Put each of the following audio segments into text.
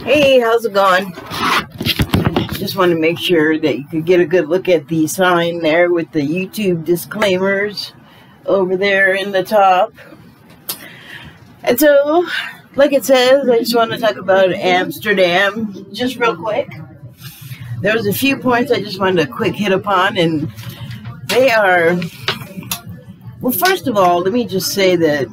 Hey, how's it going? Just want to make sure that you could get a good look at the sign there with the YouTube disclaimers over there in the top. And so, like it says, I just want to talk about Amsterdam just real quick. There was a few points I just wanted to quick hit upon, and they are, well, first of all, let me just say that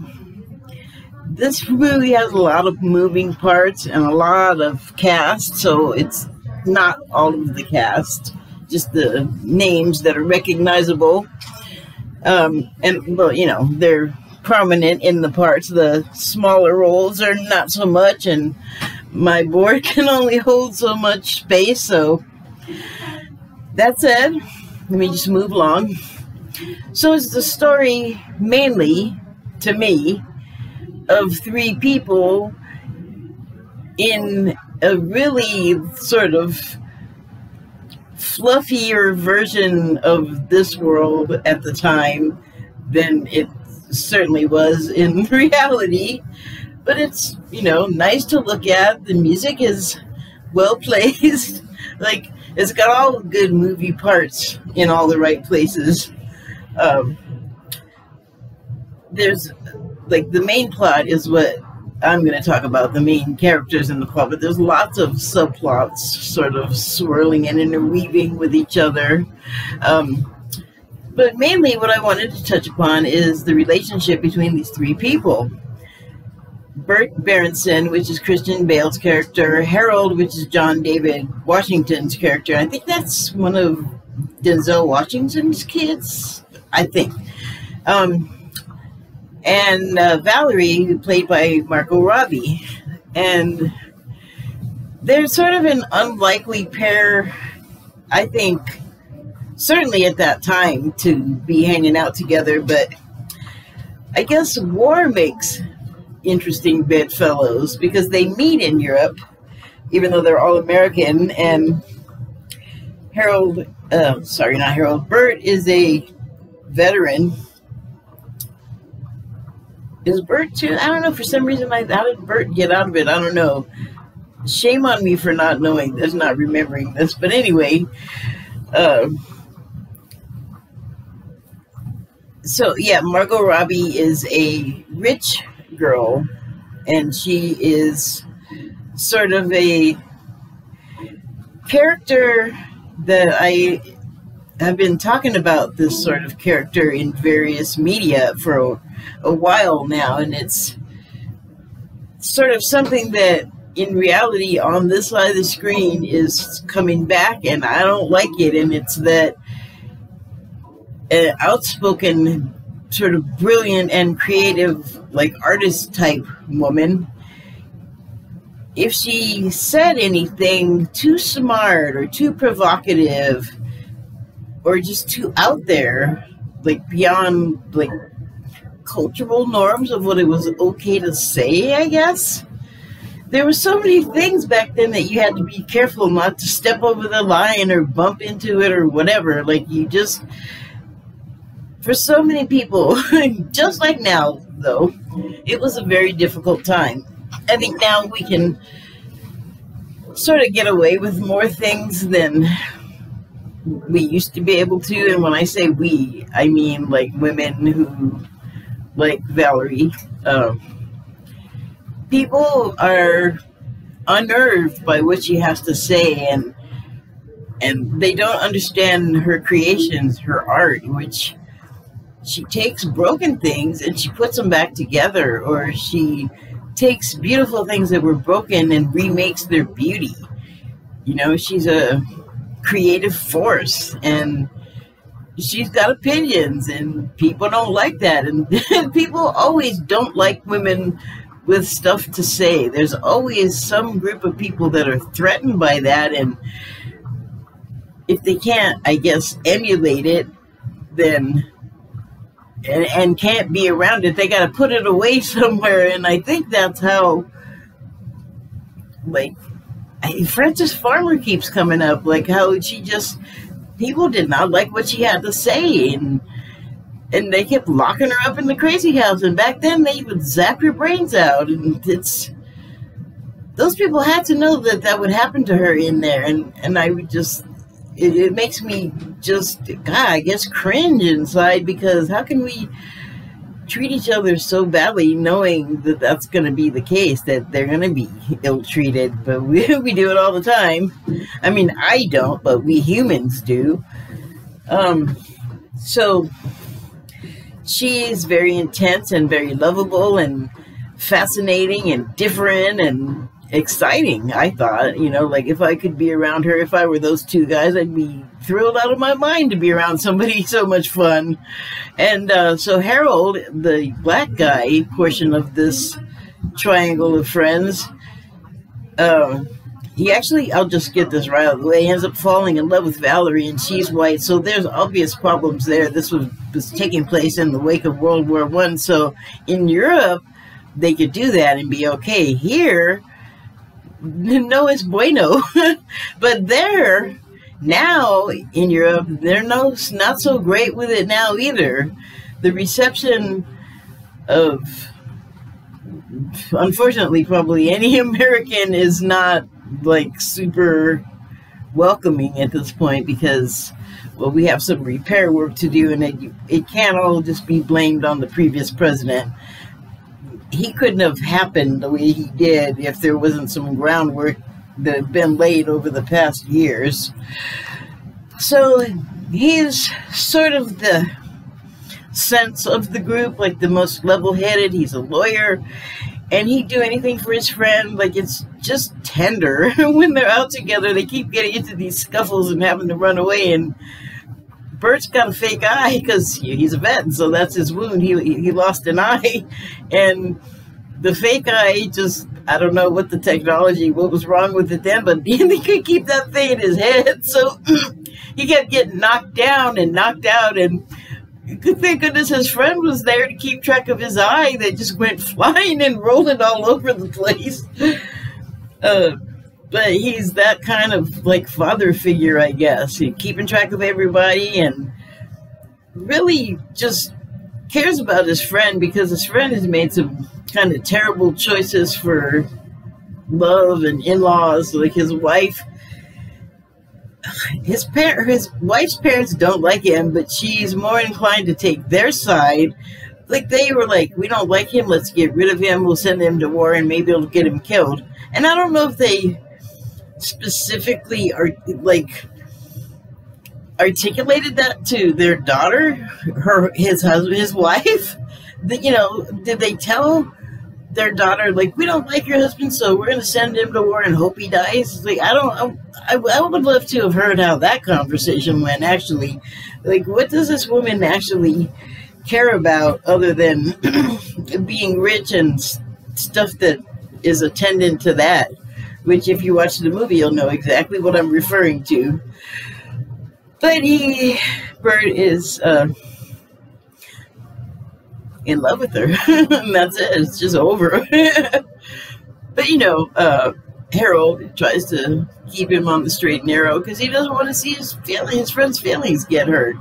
this movie has a lot of moving parts and a lot of cast, so it's not all of the cast, just the names that are recognizable. And, well, you know, they're prominent in the parts. The smaller roles are not so much, and my board can only hold so much space. So that said, let me just move along. So it's the story mainly, to me, of three people in a really sort of fluffier version of this world at the time than it certainly was in reality. But it's, you know, nice to look at. The music is well placed. Like, it's got all the good movie parts in all the right places. There's, like, the main plot is what I'm going to talk about, the main characters in the plot, but there's lots of subplots sort of swirling and interweaving with each other. But mainly what I wanted to touch upon is the relationship between these three people. Burt Berenson, which is Christian Bale's character, Harold, which is John David Washington's character. I think that's one of Denzel Washington's kids, I think. And Valerie, played by Margot Robbie. And they're sort of an unlikely pair, I think, certainly at that time, to be hanging out together. But I guess war makes interesting bedfellows, because they meet in Europe, even though they're all American. And Burt is a veteran. Is Burt too? I don't know. For some reason, how did Burt get out of it? I don't know. Shame on me for not knowing this, not remembering this. But anyway, so yeah, Margot Robbie is a rich girl, and she is sort of a character that I have been talking about, this sort of character in various media for a while now, and it's sort of something that in reality on this side of the screen is coming back, and I don't like it. And it's that outspoken, sort of brilliant and creative, like artist type woman, if she said anything too smart or too provocative or just too out there, like beyond like cultural norms of what it was okay to say, I guess. There were so many things back then that you had to be careful not to step over the line or bump into it or whatever. Like, you just, for so many people, just like now, though, it was a very difficult time. I think now we can sort of get away with more things than we used to be able to. And when I say we, I mean like women who, like Valerie. People are unnerved by what she has to say, and they don't understand her creations, her art, which she takes broken things and she puts them back together, or she takes beautiful things that were broken and remakes their beauty. You know, she's a creative force, and she's got opinions, and people don't like that. And people always don't like women with stuff to say. There's always some group of people that are threatened by that, and if they can't, I guess, emulate it, then and can't be around it, they got to put it away somewhere. And I think that's how, like, Frances Farmer keeps coming up, like how she just people did not like what she had to say, and they kept locking her up in the crazy house. And back then, they would zap your brains out, and those people had to know that that would happen to her in there, and I would just, it makes me just, God, I guess cringe inside, because how can we treat each other so badly knowing that that's going to be the case, that they're going to be ill-treated? But we do it all the time. I mean, I don't, but we humans do. So she's very intense and very lovable and fascinating and different and exciting, I thought. You know, like if I could be around her, if I were those two guys, I'd be thrilled out of my mind to be around somebody so much fun. And so Harold, the black guy portion of this triangle of friends, he actually, I'll just get this right out of the way, ends up falling in love with Valerie, and she's white, so there's obvious problems there. This was taking place in the wake of World War I, so in Europe, they could do that and be okay. Here, no es bueno. But there, now in Europe, they're not so great with it now either. The reception of, unfortunately, probably any American is not like super welcoming at this point, because, well, we have some repair work to do, and it can't all just be blamed on the previous president. He couldn't have happened the way he did if there wasn't some groundwork that had been laid over the past years. So he's sort of the sense of the group, like the most level-headed. He's a lawyer, and he'd do anything for his friend. Like, it's just tender. When they're out together, they keep getting into these scuffles and having to run away, and Burt's got a fake eye because he's a vet, and so that's his wound. He lost an eye, and the fake eye just, I don't know what the technology, what was wrong with it then, but he could keep that thing in his head, so he kept getting knocked down and knocked out, and thank goodness his friend was there to keep track of his eye that just went flying and rolling all over the place. But he's that kind of like father figure, I guess. He's keeping track of everybody and really just cares about his friend, because his friend has made some kind of terrible choices for love and in-laws. Like his wife, his wife's parents don't like him, but she's more inclined to take their side. Like they were like, we don't like him, let's get rid of him, we'll send him to war and maybe it'll get him killed. And I don't know if they specifically are like articulated that to their daughter, his husband, his wife. You know, did they tell their daughter, like, we don't like your husband, so we're going to send him to war and hope he dies? Like, I would love to have heard how that conversation went, actually. Like, what does this woman actually care about other than being rich and stuff that is attendant to that? Which, if you watch the movie, you'll know exactly what I'm referring to. But Burt is in love with her, and that's it. It's just over. But, you know, Harold tries to keep him on the straight and narrow because he doesn't want to see his friend's feelings get hurt.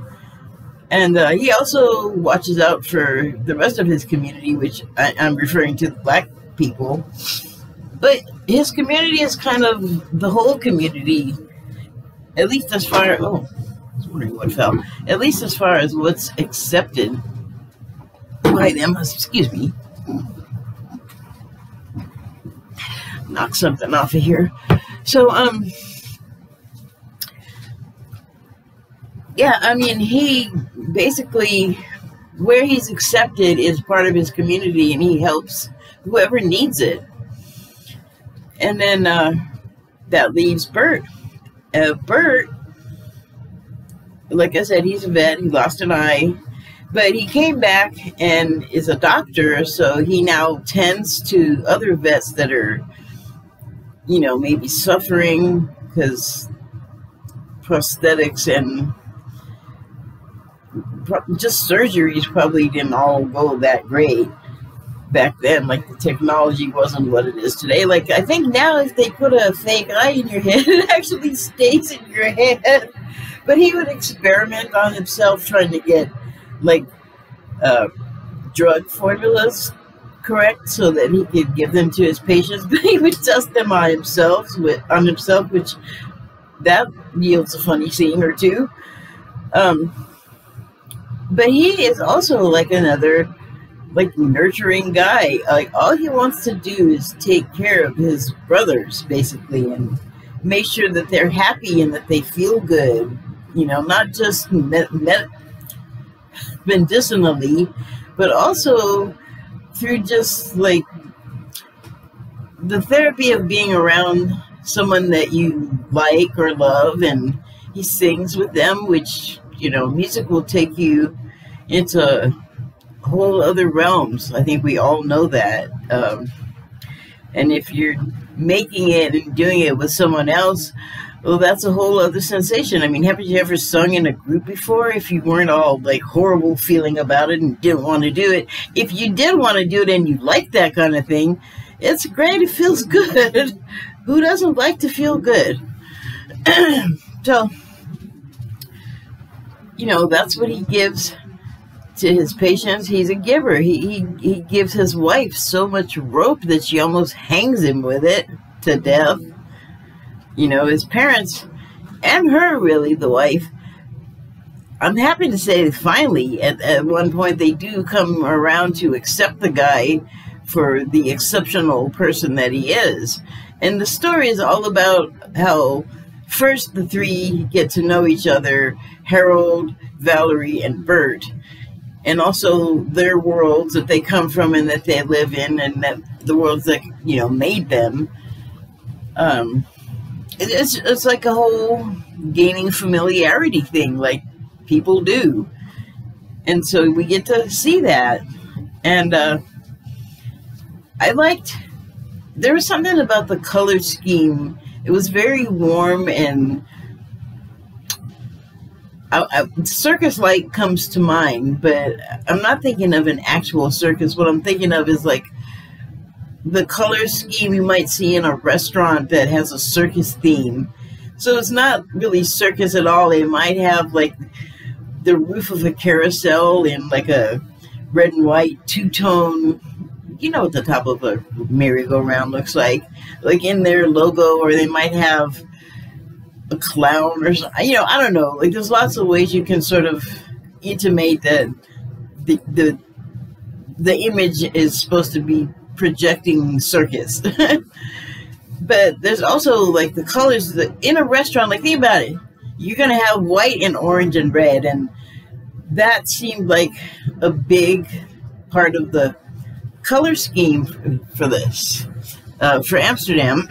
And he also watches out for the rest of his community, which I'm referring to the black people. But his community is kind of the whole community, at least as far as, oh, I was wondering what fell, at least as far as what's accepted by them. Excuse me. Knock something off of here. So, yeah, I mean, he basically, where he's accepted is part of his community, and he helps whoever needs it. And then that leaves Burt. Burt, like I said, he's a vet. He lost an eye. But he came back and is a doctor, so he now tends to other vets that are, you know, maybe suffering because prosthetics and just surgeries probably didn't all go that great back then. Like, the technology wasn't what it is today. Like, I think now if they put a fake eye in your head, it actually stays in your head But he would experiment on himself, trying to get like drug formulas correct so that he could give them to his patients. But he would test them on himself, which that yields a funny scene or two. But he is also like another like nurturing guy. Like all he wants to do is take care of his brothers basically and make sure that they're happy and that they feel good, you know, not just medicinally, but also through just like the therapy of being around someone that you like or love. And he sings with them, which, you know, music will take you into whole other realms. I think we all know that. And if you're making it and doing it with someone else, well, that's a whole other sensation. I mean, haven't you ever sung in a group before? If you weren't all like horrible feeling about it and didn't want to do it, if you did want to do it and you like that kind of thing, it's great. It feels good. Who doesn't like to feel good? So, you know, that's what he gives to his patients. He's a giver. He gives his wife so much rope that she almost hangs him with it to death. You know, his parents and her, really, the wife, I'm happy to say finally at one point they do come around to accept the guy for the exceptional person that he is. And the story is all about how first the three get to know each other, Harold, Valerie, and Burt, and also their worlds that they come from and that they live in, and that the worlds that, you know, made them. It's like a whole gaining familiarity thing, like people do. And so we get to see that. And I liked, there was something about the color scheme. It was very warm, and circus light comes to mind, but I'm not thinking of an actual circus. What I'm thinking of is like the color scheme you might see in a restaurant that has a circus theme. So it's not really circus at all. They might have like the roof of a carousel in like a red and white two-tone, you know what the top of a merry-go-round looks like in their logo, or they might have a clown or something. You know, I don't know. Like there's lots of ways you can sort of intimate that the image is supposed to be projecting circus. But there's also like the colors that in a restaurant, like think about it, you're gonna have white and orange and red, and that seemed like a big part of the color scheme for this, for Amsterdam.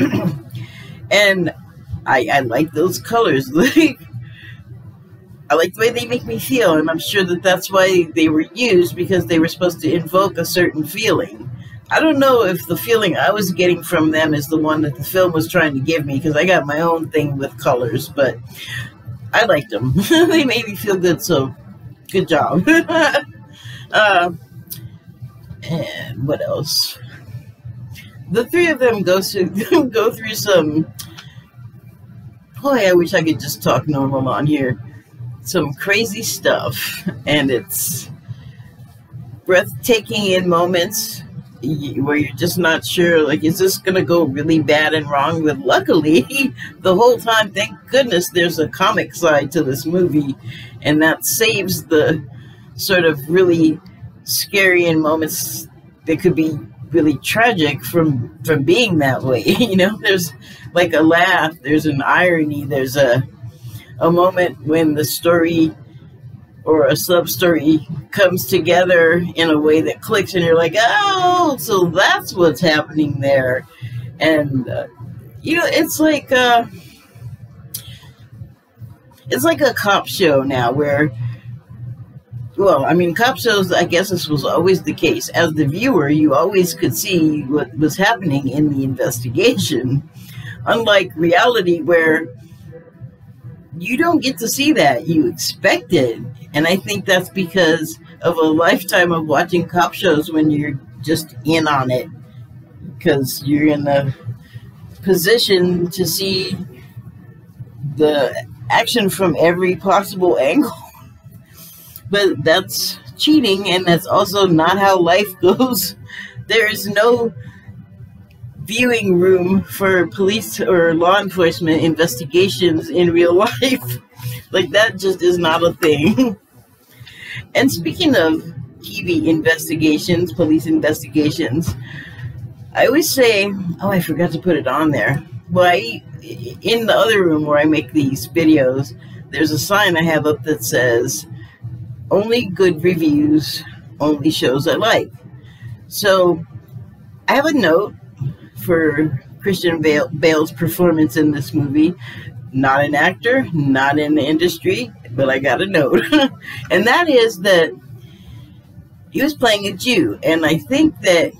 And I like those colors. Like I like the way they make me feel, and I'm sure that that's why they were used, because they were supposed to invoke a certain feeling. I don't know if the feeling I was getting from them is the one that the film was trying to give me, because I got my own thing with colors, but I liked them. They made me feel good, so good job. And what else? The three of them go through some, boy, I wish I could just talk normal on here, some crazy stuff, and it's breathtaking in moments where you're just not sure, like, is this going to go really bad and wrong? But luckily, the whole time, thank goodness, there's a comic side to this movie, and that saves the sort of really scary in moments that could be really tragic from being that way. You know, there's like a laugh, there's an irony, there's a moment when the story or a sub-story comes together in a way that clicks, and you're like, oh, so that's what's happening there. And you know, it's like a cop show now, where, well, I mean, cop shows, I guess this was always the case. As the viewer, you always could see what was happening in the investigation. Unlike reality, where you don't get to see that. You expect it. And I think that's because of a lifetime of watching cop shows when you're just in on it, because you're in the position to see the action from every possible angle. But that's cheating, and that's also not how life goes. There is no viewing room for police or law enforcement investigations in real life. Like, that just is not a thing. And speaking of TV investigations, police investigations, I always say, oh, I forgot to put it on there. Well, in the other room where I make these videos, there's a sign I have up that says, only good reviews, only shows I like. So I have a note for Christian Bale's performance in this movie. Not an actor, not in the industry, but I got a note. And that is that he was playing a Jew. And I think that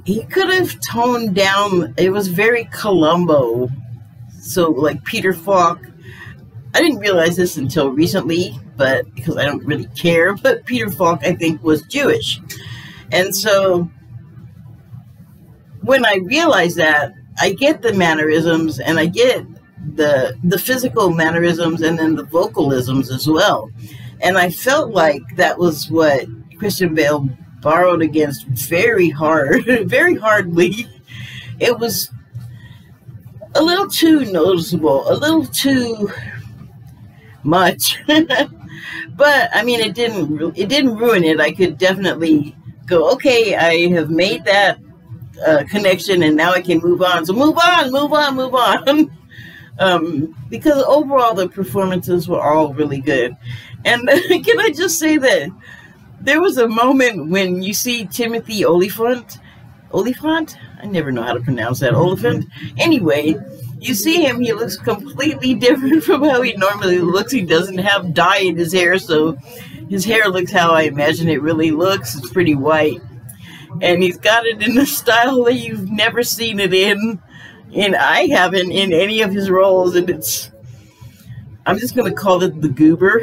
he could have toned down. It was very Columbo. So like Peter Falk. I didn't realize this until recently, but because I don't really care. But Peter Falk, I think, was Jewish. And so when I realized that, I get the mannerisms, and I get the physical mannerisms, and then the vocalisms as well. And I felt like that was what Christian Bale borrowed against very hard, very hardly. It was a little too noticeable, a little too much. But I mean, it didn't ruin it. I could definitely go, okay, I have made that connection, and now I can move on. So move on. Because overall the performances were all really good. And can I just say that there was a moment when you see Timothy Olyphant? I never know how to pronounce that. Oliphant? Anyway, you see him, he looks completely different from how he normally looks. He doesn't have dye in his hair, so his hair looks how I imagine it really looks. It's pretty white. And he's got it in a style that you've never seen it in. And I haven't in any of his roles. And I'm just going to call it the goober.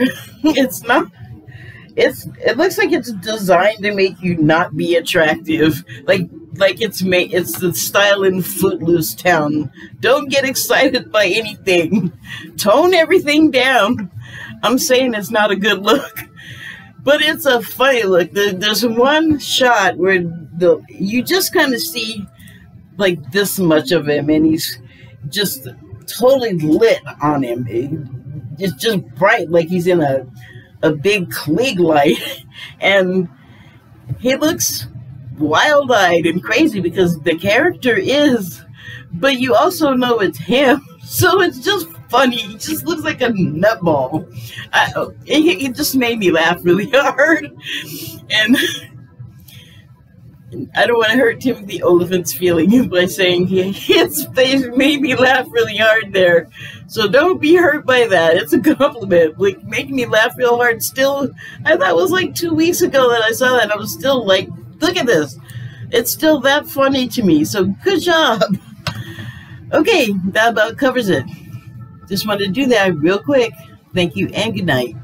It looks like it's designed to make you not be attractive. Like it's the style in Footloose Town. Don't get excited by anything. Tone everything down. I'm saying it's not a good look. But it's a funny look. There's one shot where you just kind of see like this much of him, and he's just totally lit on him. It's just bright, like he's in a big Klieg light. And he looks wild-eyed and crazy because the character is, but you also know it's him. So it's just funny. He just looks like a nutball. It just made me laugh really hard. And I don't want to hurt Timothy Olyphant's feelings by saying his face made me laugh really hard there. So don't be hurt by that. It's a compliment. Like, making me laugh real hard still. That was like 2 weeks ago that I saw that. I was still like, look at this. It's still that funny to me. So good job. Okay, that about covers it. Just wanted to do that real quick. Thank you and good night.